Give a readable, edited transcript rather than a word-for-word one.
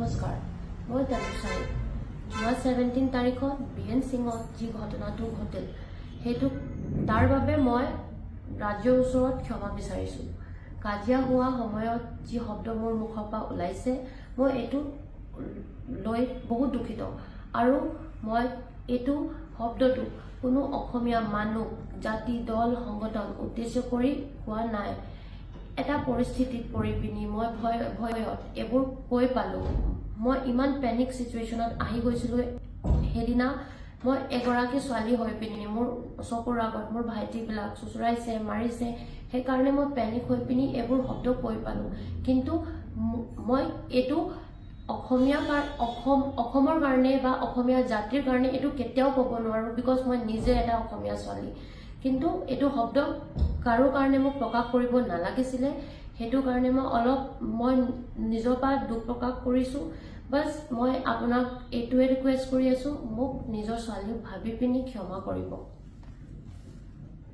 নমস্কাৰ, মই তানুচাই। যোৱা 17 তাৰিখত BN সিঙত যি ঘটনাটো ঘটিল সেইটো তাৰ বাবে মই ৰাজ্যৰ ওচৰত ক্ষমা বিচাৰিছোঁ। কাজিয়া হোৱা সময়ত যি শব্দ মোৰ মুখৰ পৰা ওলাইছে মই এইটো লৈ বহুত দুখিত আৰু মই এইটো শব্দটো কোনো অসমীয়া মানুহ জাতি দল সংগঠন উদ্দেশ্য কৰি কোৱা নাই। এটা পৰিস্থিতিত পৰি পিনি মই ভয়ত এইবোৰ কৈ পালোঁ। মই ইমান পেনিক চিটুৱেশ্যনত আহি গৈছিলোঁ। সেইদিনা মই এগৰাকী ছোৱালী হৈ পিনি মোৰ চকুৰ আগত মোৰ ভাইটিবিলাক চুচুৰাইছে মাৰিছে, সেইকাৰণে মই পেনিক হৈ পিনি এইবোৰ শব্দ কৈ পালোঁ। কিন্তু মই এইটো অসমৰ কাৰণে বা অসমীয়া জাতিৰ কাৰণে এইটো কেতিয়াও ক'ব নোৱাৰোঁ, বিকজ মই নিজে এটা অসমীয়া ছোৱালী। কিন্তু এইটো শব্দ কাৰো কাৰণে মোক প্ৰকাশ কৰিব নালাগিছিলে, সেইটো কাৰণে মই নিজৰ পৰা দুখ প্ৰকাশ কৰিছোঁ। বাছ মই আপোনাক এইটোৱে ৰিকুৱেষ্ট কৰি আছোঁ, মোক নিজৰ ছোৱালীক ভাবি পিনি ক্ষমা কৰিব।